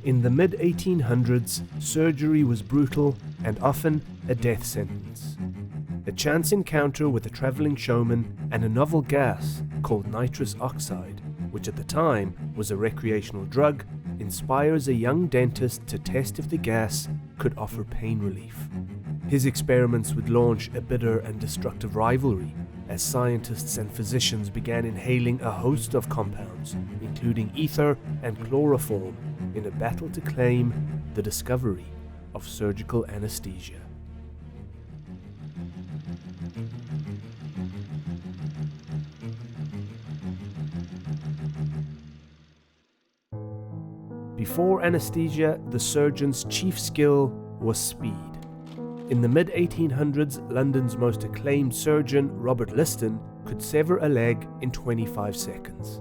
In the mid-1800s, surgery was brutal and often a death sentence. A chance encounter with a traveling showman and a novel gas called nitrous oxide, which at the time was a recreational drug, inspires a young dentist to test if the gas could offer pain relief. His experiments would launch a bitter and destructive rivalry as scientists and physicians began inhaling a host of compounds, including ether and chloroform, in a battle to claim the discovery of surgical anesthesia. Before anesthesia, the surgeon's chief skill was speed. In the mid-1800s, London's most acclaimed surgeon, Robert Liston, could sever a leg in 25 seconds.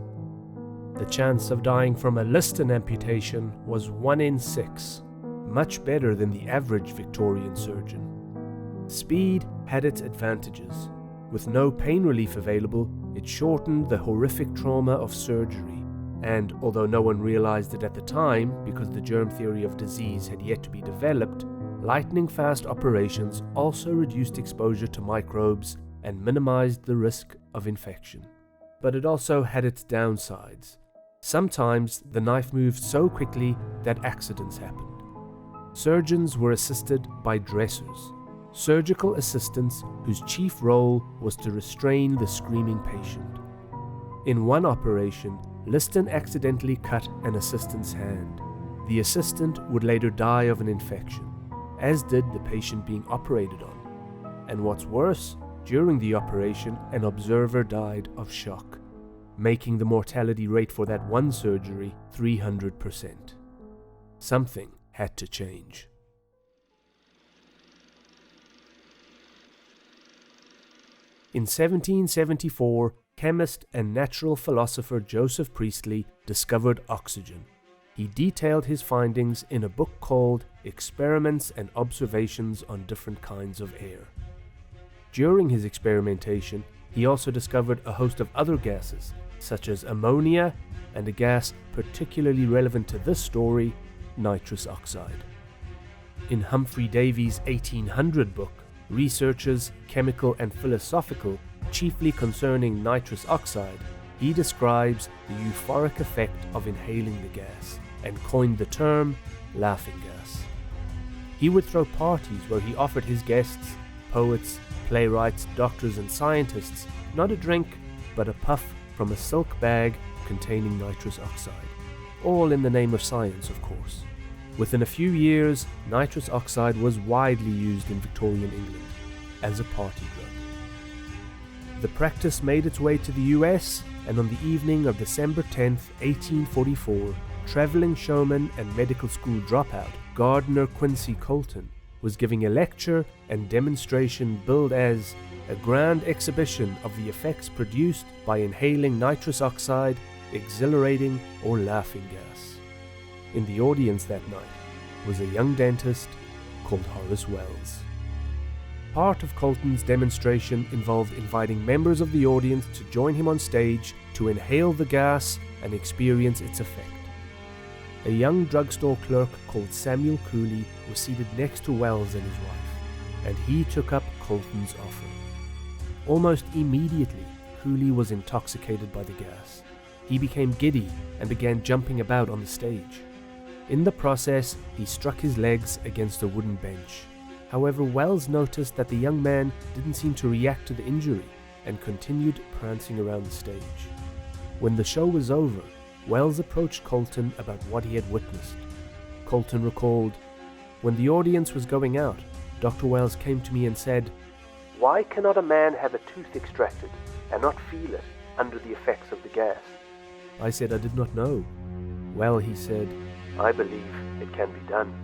The chance of dying from a Liston amputation was 1 in 6, much better than the average Victorian surgeon. Speed had its advantages. With no pain relief available, it shortened the horrific trauma of surgery. And although no one realized it at the time, because the germ theory of disease had yet to be developed, lightning-fast operations also reduced exposure to microbes and minimized the risk of infection. But it also had its downsides. Sometimes the knife moved so quickly that accidents happened. Surgeons were assisted by dressers, surgical assistants whose chief role was to restrain the screaming patient. In one operation, Liston accidentally cut an assistant's hand. The assistant would later die of an infection, as did the patient being operated on. And what's worse, during the operation, an observer died of shock, making the mortality rate for that one surgery 300%. Something had to change. In 1774, chemist and natural philosopher Joseph Priestley discovered oxygen. He detailed his findings in a book called Experiments and Observations on Different Kinds of Air. During his experimentation, he also discovered a host of other gases, such as ammonia and a gas particularly relevant to this story, nitrous oxide. In Humphrey Davy's 1800 book, Researches, Chemical and Philosophical, chiefly concerning nitrous oxide, he describes the euphoric effect of inhaling the gas and coined the term laughing gas. He would throw parties where he offered his guests, poets, playwrights, doctors and scientists, not a drink, but a puff from a silk bag containing nitrous oxide, all in the name of science, of course. Within a few years, nitrous oxide was widely used in Victorian England as a party drug. The practice made its way to the US, and on the evening of December 10, 1844, traveling showman and medical school dropout Gardner Quincy Colton was giving a lecture and demonstration billed as a grand exhibition of the effects produced by inhaling nitrous oxide, exhilarating or laughing gas. In the audience that night was a young dentist called Horace Wells. Part of Colton's demonstration involved inviting members of the audience to join him on stage to inhale the gas and experience its effect. A young drugstore clerk called Samuel Cooley was seated next to Wells and his wife, and he took up Colton's offer. Almost immediately, Cooley was intoxicated by the gas. He became giddy and began jumping about on the stage. In the process, he struck his legs against a wooden bench. However, Wells noticed that the young man didn't seem to react to the injury and continued prancing around the stage. When the show was over, Wells approached Colton about what he had witnessed. Colton recalled, "When the audience was going out, Dr. Wells came to me and said, 'Why cannot a man have a tooth extracted and not feel it under the effects of the gas?' I said I did not know. 'Well,' he said, 'I believe it can be done.'"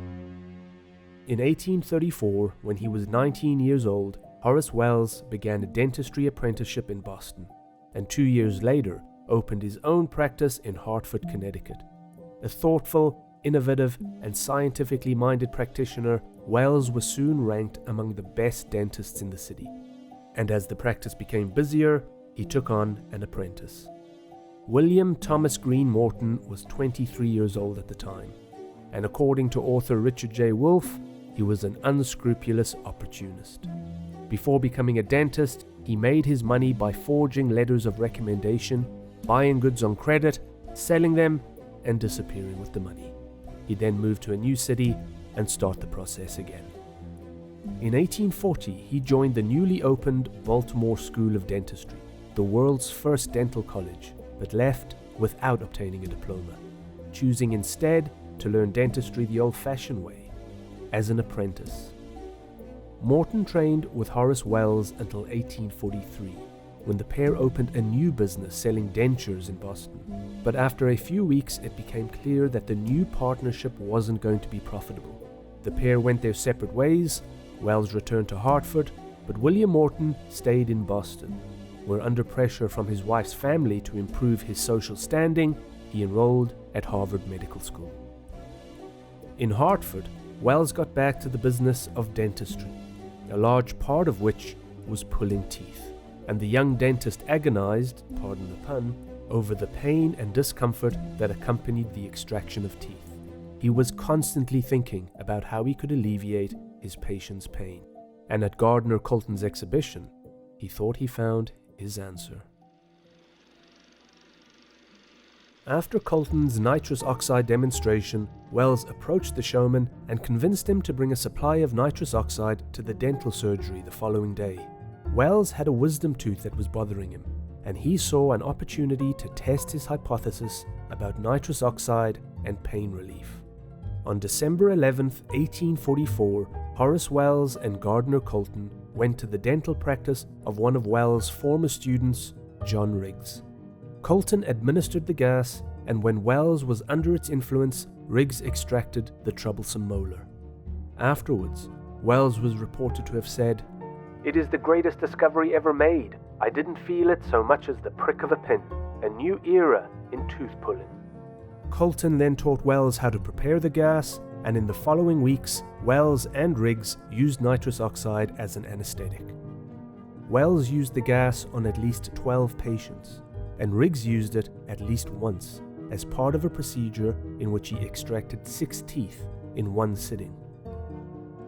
In 1834, when he was 19 years old, Horace Wells began a dentistry apprenticeship in Boston, and 2 years later opened his own practice in Hartford, Connecticut. A thoughtful, innovative, and scientifically minded practitioner, Wells was soon ranked among the best dentists in the city. And as the practice became busier, he took on an apprentice. William Thomas Green Morton was 23 years old at the time, and according to author Richard J. Wolff, he was an unscrupulous opportunist. Before becoming a dentist, he made his money by forging letters of recommendation, buying goods on credit, selling them, and disappearing with the money. He then moved to a new city and started the process again. In 1840, he joined the newly opened Baltimore School of Dentistry, the world's first dental college, but left without obtaining a diploma, choosing instead to learn dentistry the old-fashioned way, as an apprentice. Morton trained with Horace Wells until 1843, when the pair opened a new business selling dentures in Boston. But after a few weeks, it became clear that the new partnership wasn't going to be profitable. The pair went their separate ways. Wells returned to Hartford, but William Morton stayed in Boston, where under pressure from his wife's family to improve his social standing, he enrolled at Harvard Medical School. In Hartford, Wells got back to the business of dentistry, a large part of which was pulling teeth, and the young dentist agonized, pardon the pun, over the pain and discomfort that accompanied the extraction of teeth. He was constantly thinking about how he could alleviate his patient's pain, and at Gardner Colton's exhibition, he thought he found his answer. After Colton's nitrous oxide demonstration, Wells approached the showman and convinced him to bring a supply of nitrous oxide to the dental surgery the following day. Wells had a wisdom tooth that was bothering him, and he saw an opportunity to test his hypothesis about nitrous oxide and pain relief. On December 11, 1844, Horace Wells and Gardner Colton went to the dental practice of one of Wells' former students, John Riggs. Colton administered the gas, and when Wells was under its influence, Riggs extracted the troublesome molar. Afterwards, Wells was reported to have said, "It is the greatest discovery ever made. I didn't feel it so much as the prick of a pin. A new era in tooth pulling." Colton then taught Wells how to prepare the gas, and in the following weeks, Wells and Riggs used nitrous oxide as an anesthetic. Wells used the gas on at least 12 patients, and Riggs used it at least once as part of a procedure in which he extracted 6 teeth in one sitting.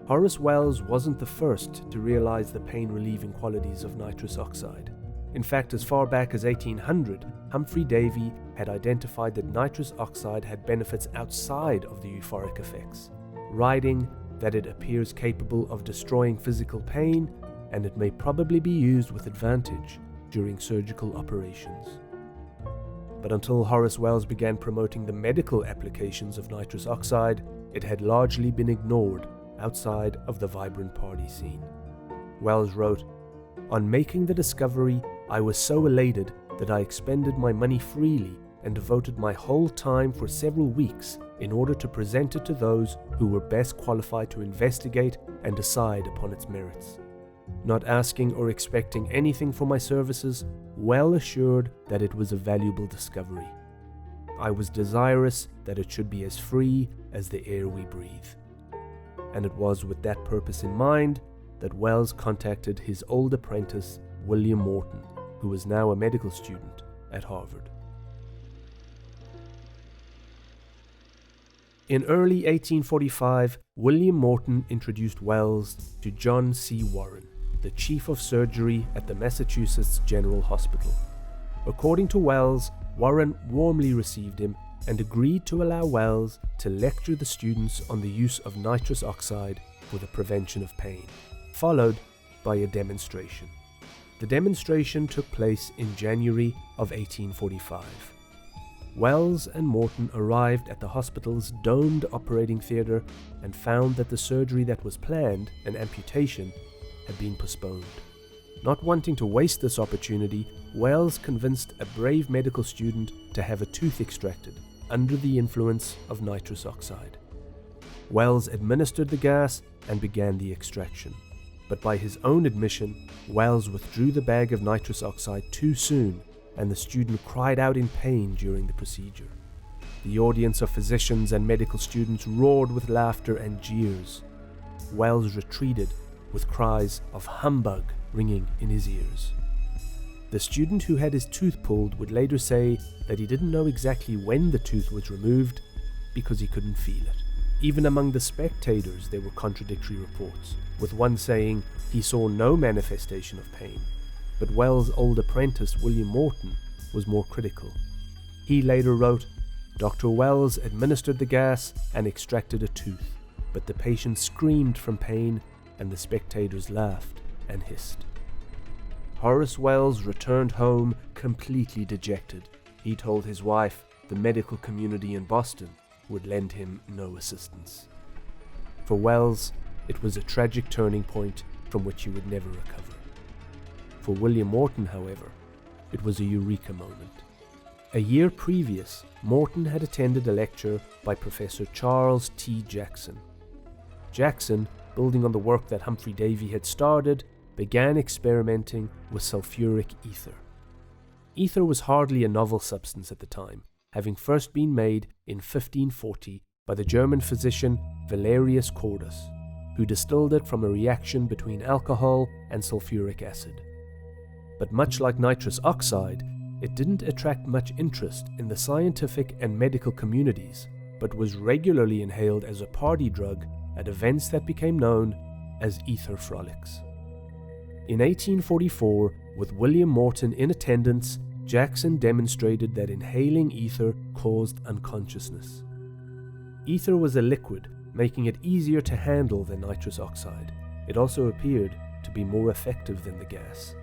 Horace Wells wasn't the first to realize the pain-relieving qualities of nitrous oxide. In fact, as far back as 1800, Humphrey Davy had identified that nitrous oxide had benefits outside of the euphoric effects, writing that it appears capable of destroying physical pain, and it may probably be used with advantage during surgical operations. But until Horace Wells began promoting the medical applications of nitrous oxide, it had largely been ignored outside of the vibrant party scene. Wells wrote, "On making the discovery, I was so elated that I expended my money freely and devoted my whole time for several weeks in order to present it to those who were best qualified to investigate and decide upon its merits. Not asking or expecting anything for my services, well assured that it was a valuable discovery. I was desirous that it should be as free as the air we breathe." And it was with that purpose in mind that Wells contacted his old apprentice, William Morton, who was now a medical student at Harvard. In early 1845, William Morton introduced Wells to John C. Warren, the chief of surgery at the Massachusetts General Hospital. According to Wells, Warren warmly received him and agreed to allow Wells to lecture the students on the use of nitrous oxide for the prevention of pain, followed by a demonstration. The demonstration took place in January of 1845. Wells and Morton arrived at the hospital's domed operating theatre and found that the surgery that was planned, an amputation, had been postponed. Not wanting to waste this opportunity, Wells convinced a brave medical student to have a tooth extracted under the influence of nitrous oxide. Wells administered the gas and began the extraction. But by his own admission, Wells withdrew the bag of nitrous oxide too soon, and the student cried out in pain during the procedure. The audience of physicians and medical students roared with laughter and jeers. Wells retreated with cries of "humbug" ringing in his ears. The student who had his tooth pulled would later say that he didn't know exactly when the tooth was removed because he couldn't feel it. Even among the spectators there were contradictory reports, with one saying he saw no manifestation of pain, but Wells' old apprentice William Morton was more critical. He later wrote, "Dr. Wells administered the gas and extracted a tooth, but the patient screamed from pain and the spectators laughed and hissed." Horace Wells returned home completely dejected. He told his wife the medical community in Boston would lend him no assistance. For Wells, it was a tragic turning point from which he would never recover. For William Morton, however, it was a eureka moment. A year previous, Morton had attended a lecture by Professor Charles T. Jackson. Jackson, building on the work that Humphrey Davy had started, began experimenting with sulfuric ether. Ether was hardly a novel substance at the time, having first been made in 1540 by the German physician Valerius Cordus, who distilled it from a reaction between alcohol and sulfuric acid. But much like nitrous oxide, it didn't attract much interest in the scientific and medical communities, but was regularly inhaled as a party drug at events that became known as ether frolics. In 1844, with William Morton in attendance, Jackson demonstrated that inhaling ether caused unconsciousness. Ether was a liquid, making it easier to handle than nitrous oxide. It also appeared to be more effective than the gas.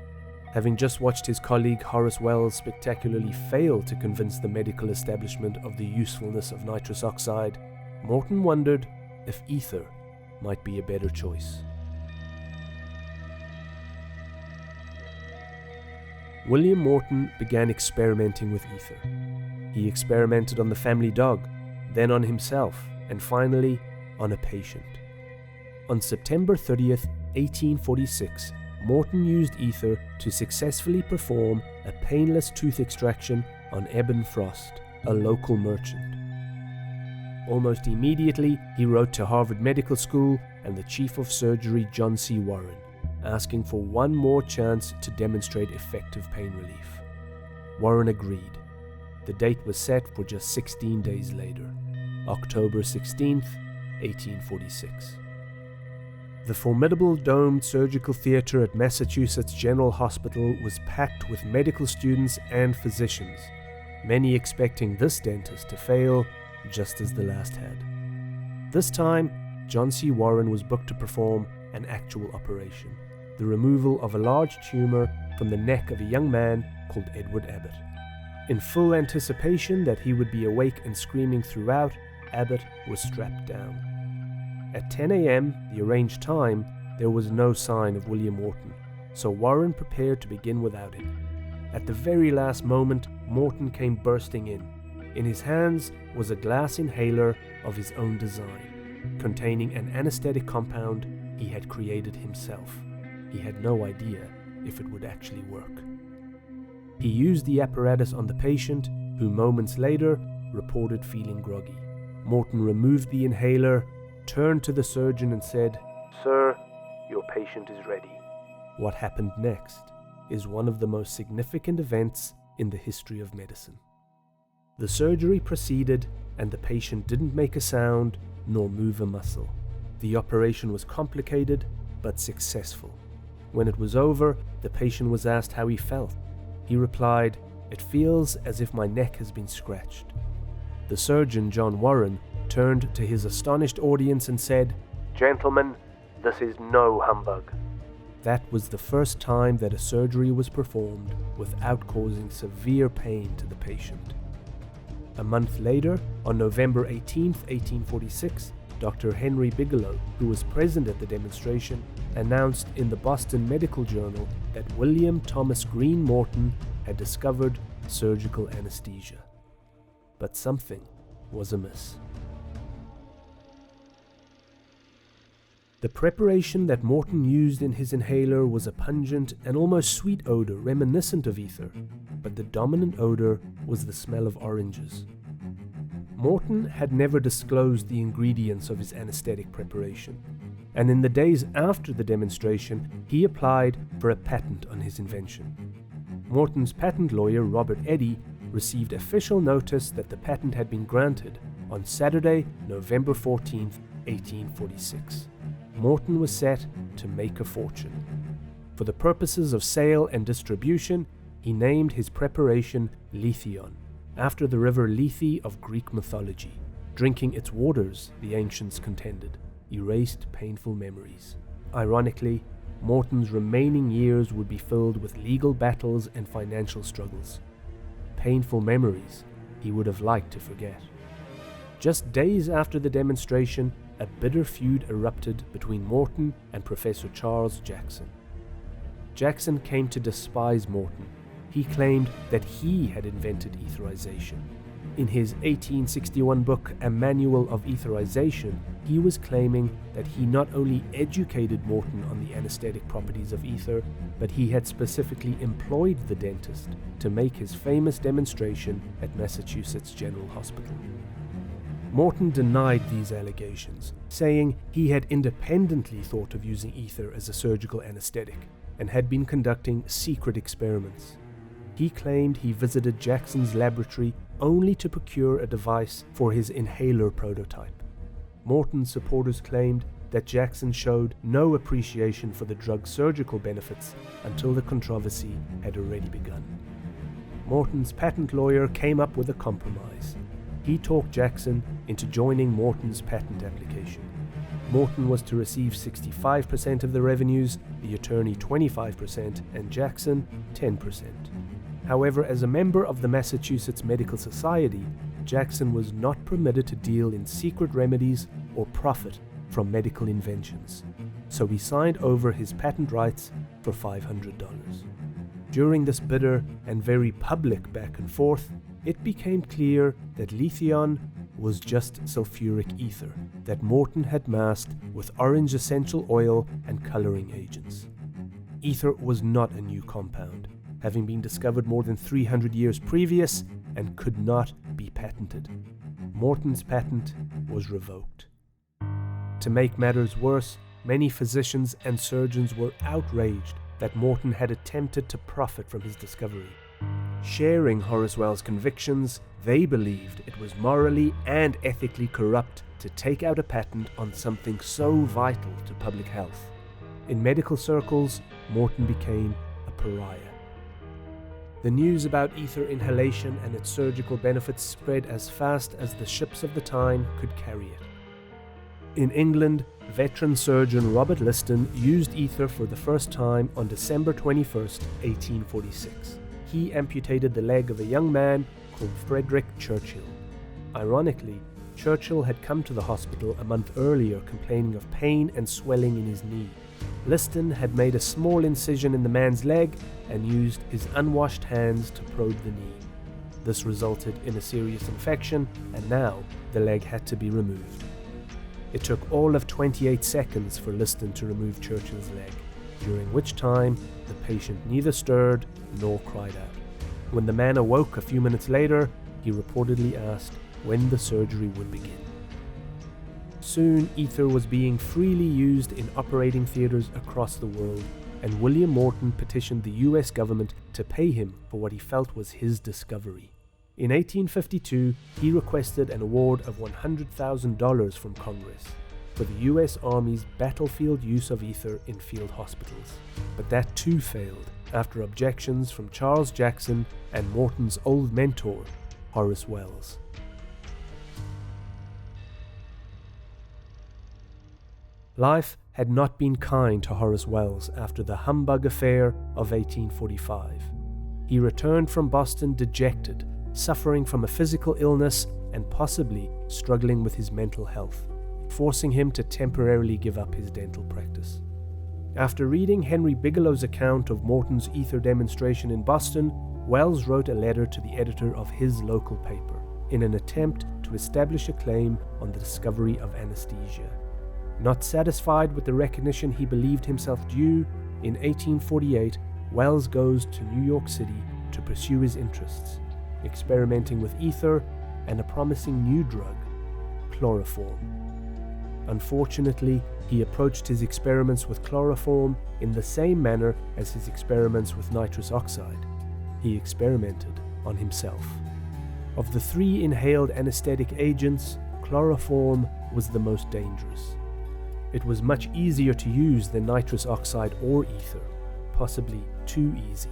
Having just watched his colleague Horace Wells spectacularly fail to convince the medical establishment of the usefulness of nitrous oxide, Morton wondered if ether might be a better choice. William Morton began experimenting with ether. He experimented on the family dog, then on himself, and finally on a patient. On September 30th, 1846, Morton used ether to successfully perform a painless tooth extraction on Eben Frost, a local merchant. Almost immediately, he wrote to Harvard Medical School and the Chief of Surgery, John C. Warren, asking for one more chance to demonstrate effective pain relief. Warren agreed. The date was set for just 16 days later, October 16th, 1846. The formidable domed surgical theater at Massachusetts General Hospital was packed with medical students and physicians, many expecting this dentist to fail just as the last had. This time, John C. Warren was booked to perform an actual operation, the removal of a large tumor from the neck of a young man called Edward Abbott. In full anticipation that he would be awake and screaming throughout, Abbott was strapped down. At 10 a.m., the arranged time, there was no sign of William Morton, so Warren prepared to begin without him. At the very last moment, Morton came bursting in. In his hands was a glass inhaler of his own design, containing an anesthetic compound he had created himself. He had no idea if it would actually work. He used the apparatus on the patient, who moments later reported feeling groggy. Morton removed the inhaler, turned to the surgeon and said, "Sir, your patient is ready." What happened next is one of the most significant events in the history of medicine. The surgery proceeded, and the patient didn't make a sound nor move a muscle. The operation was complicated but successful. When it was over, the patient was asked how he felt. He replied, "It feels as if my neck has been scratched." The surgeon, John Warren, turned to his astonished audience and said, "Gentlemen, this is no humbug." That was the first time that a surgery was performed without causing severe pain to the patient. A month later, on November 18, 1846, Dr. Henry Bigelow, who was present at the demonstration, announced in the Boston Medical Journal that William Thomas Green Morton had discovered surgical anesthesia. But something was amiss. The preparation that Morton used in his inhaler was a pungent and almost sweet odor reminiscent of ether, but the dominant odor was the smell of oranges. Morton had never disclosed the ingredients of his anesthetic preparation, and in the days after the demonstration, he applied for a patent on his invention. Morton's patent lawyer, Robert Eddy, received official notice that the patent had been granted, on Saturday, November 14th, 1846. Morton was set to make a fortune. For the purposes of sale and distribution, he named his preparation Lithion, after the river Lethe of Greek mythology. Drinking its waters, the ancients contended, erased painful memories. Ironically, Morton's remaining years would be filled with legal battles and financial struggles. Painful memories he would have liked to forget. Just days after the demonstration, a bitter feud erupted between Morton and Professor Charles Jackson. Jackson came to despise Morton. He claimed that he had invented etherization. In his 1861 book, A Manual of Etherization, he was claiming that he not only educated Morton on the anesthetic properties of ether, but he had specifically employed the dentist to make his famous demonstration at Massachusetts General Hospital. Morton denied these allegations, saying he had independently thought of using ether as a surgical anesthetic and had been conducting secret experiments. He claimed he visited Jackson's laboratory only to procure a device for his inhaler prototype. Morton's supporters claimed that Jackson showed no appreciation for the drug's surgical benefits until the controversy had already begun. Morton's patent lawyer came up with a compromise. He talked Jackson into joining Morton's patent application. Morton was to receive 65% of the revenues, the attorney 25%, and Jackson 10%. However, as a member of the Massachusetts Medical Society, Jackson was not permitted to deal in secret remedies or profit from medical inventions, so he signed over his patent rights for $500. During this bitter and very public back and forth, it became clear that lithion was just sulfuric ether that Morton had masked with orange essential oil and coloring agents. Ether was not a new compound, having been discovered more than 300 years previous and could not be patented. Morton's patent was revoked. To make matters worse, many physicians and surgeons were outraged that Morton had attempted to profit from his discovery. Sharing Horace Wells' convictions, they believed it was morally and ethically corrupt to take out a patent on something so vital to public health. In medical circles, Morton became a pariah. The news about ether inhalation and its surgical benefits spread as fast as the ships of the time could carry it. In England, veteran surgeon Robert Liston used ether for the first time on December 21, 1846. He amputated the leg of a young man called Frederick Churchill. Ironically, Churchill had come to the hospital a month earlier complaining of pain and swelling in his knee. Liston had made a small incision in the man's leg and used his unwashed hands to probe the knee. This resulted in a serious infection, and now the leg had to be removed. It took all of 28 seconds for Liston to remove Churchill's leg, during which time the patient neither stirred nor cried out. When the man awoke a few minutes later, he reportedly asked when the surgery would begin. Soon, ether was being freely used in operating theaters across the world, and William Morton petitioned the US government to pay him for what he felt was his discovery. In 1852, he requested an award of $100,000 from Congress for the US Army's battlefield use of ether in field hospitals. But that too failed after objections from Charles Jackson and Morton's old mentor, Horace Wells. Life had not been kind to Horace Wells after the Humbug Affair of 1845. He returned from Boston dejected, suffering from a physical illness and possibly struggling with his mental health, forcing him to temporarily give up his dental practice. After reading Henry Bigelow's account of Morton's ether demonstration in Boston, Wells wrote a letter to the editor of his local paper in an attempt to establish a claim on the discovery of anesthesia. Not satisfied with the recognition he believed himself due, in 1848, Wells goes to New York City to pursue his interests, experimenting with ether and a promising new drug, chloroform. Unfortunately, he approached his experiments with chloroform in the same manner as his experiments with nitrous oxide. He experimented on himself. Of the 3 inhaled anesthetic agents, chloroform was the most dangerous. It was much easier to use than nitrous oxide or ether, possibly too easy.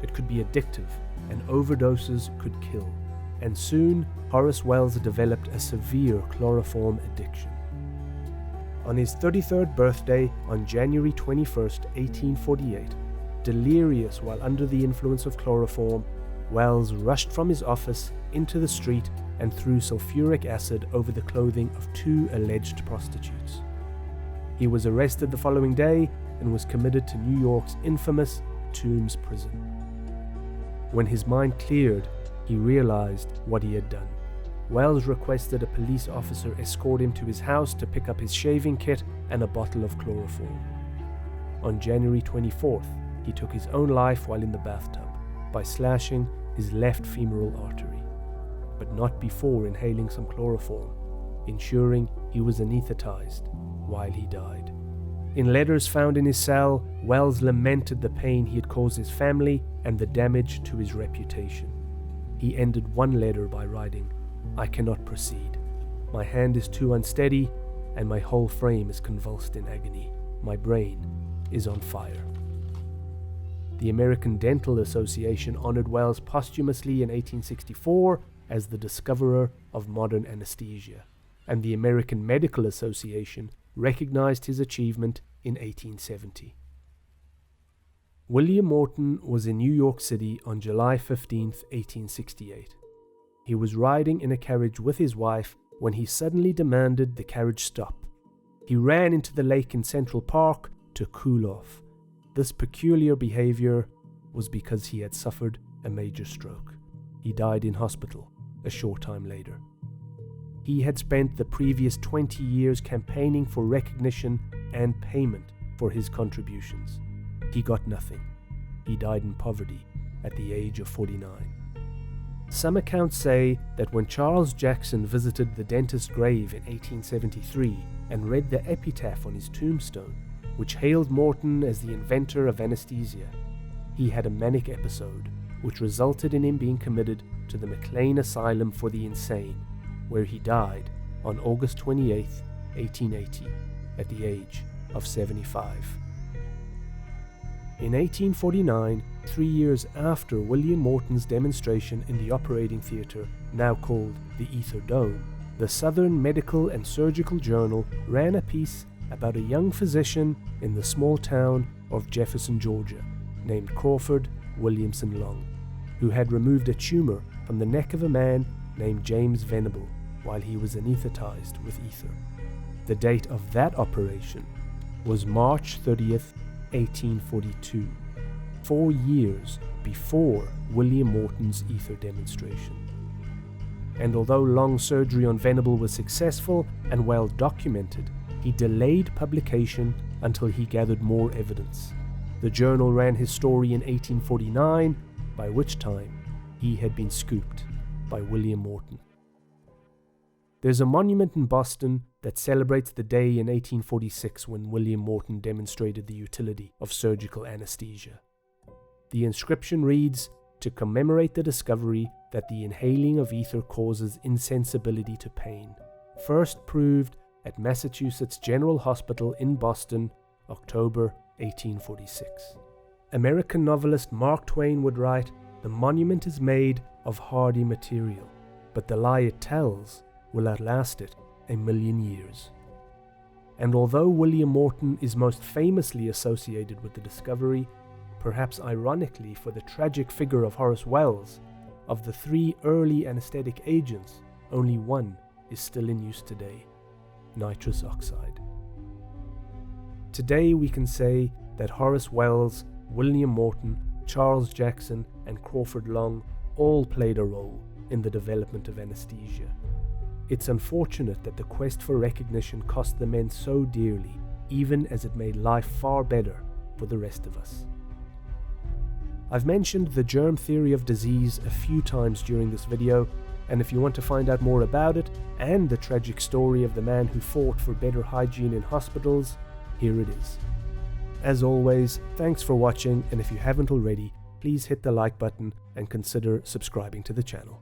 It could be addictive, and overdoses could kill. And soon, Horace Wells developed a severe chloroform addiction. On his 33rd birthday, on January 21st, 1848, delirious while under the influence of chloroform, Wells rushed from his office into the street and threw sulfuric acid over the clothing of 2 alleged prostitutes. He was arrested the following day and was committed to New York's infamous Tombs prison. When his mind cleared, he realized what he had done. Wells requested a police officer escort him to his house to pick up his shaving kit and a bottle of chloroform. On January 24th, he took his own life while in the bathtub by slashing his left femoral artery, but not before inhaling some chloroform, ensuring he was anesthetized while he died. In letters found in his cell, Wells lamented the pain he had caused his family and the damage to his reputation. He ended one letter by writing, "I cannot proceed. My hand is too unsteady, and my whole frame is convulsed in agony. My brain is on fire." The American Dental Association honored Wells posthumously in 1864 as the discoverer of modern anesthesia, and the American Medical Association recognized his achievement in 1870. William Morton was in New York City on July 15, 1868. He was riding in a carriage with his wife when he suddenly demanded the carriage stop. He ran into the lake in Central Park to cool off. This peculiar behavior was because he had suffered a major stroke. He died in hospital a short time later. He had spent the previous 20 years campaigning for recognition and payment for his contributions. He got nothing. He died in poverty at the age of 49. Some accounts say that when Charles Jackson visited the dentist's grave in 1873 and read the epitaph on his tombstone, which hailed Morton as the inventor of anesthesia, he had a manic episode which resulted in him being committed to the McLean Asylum for the Insane, where he died on August 28, 1880, at the age of 75. In 1849, 3 years after William Morton's demonstration in the operating theatre, now called the Ether Dome, the Southern Medical and Surgical Journal ran a piece about a young physician in the small town of Jefferson, Georgia, named Crawford Williamson Long, who had removed a tumor from the neck of a man named James Venable while he was anesthetized with ether. The date of that operation was March 30th, 1842, 4 years before William Morton's ether demonstration. And although Long's surgery on Venable was successful and well documented, he delayed publication until he gathered more evidence. The journal ran his story in 1849, by which time he had been scooped by William Morton. There's a monument in Boston that celebrates the day in 1846 when William Morton demonstrated the utility of surgical anesthesia. The inscription reads, "To commemorate the discovery that the inhaling of ether causes insensibility to pain. First proved at Massachusetts General Hospital in Boston, October 1846. American novelist Mark Twain would write, "The monument is made of hardy material, but the lie it tells will outlast it 1,000,000 years." And although William Morton is most famously associated with the discovery, perhaps ironically for the tragic figure of Horace Wells, of the 3 early anesthetic agents, only one is still in use today: nitrous oxide. Today we can say that Horace Wells, William Morton, Charles Jackson, and Crawford Long all played a role in the development of anesthesia. It's unfortunate that the quest for recognition cost the men so dearly, even as it made life far better for the rest of us. I've mentioned the germ theory of disease a few times during this video, and if you want to find out more about it and the tragic story of the man who fought for better hygiene in hospitals, here it is. As always, thanks for watching, and if you haven't already, please hit the like button and consider subscribing to the channel.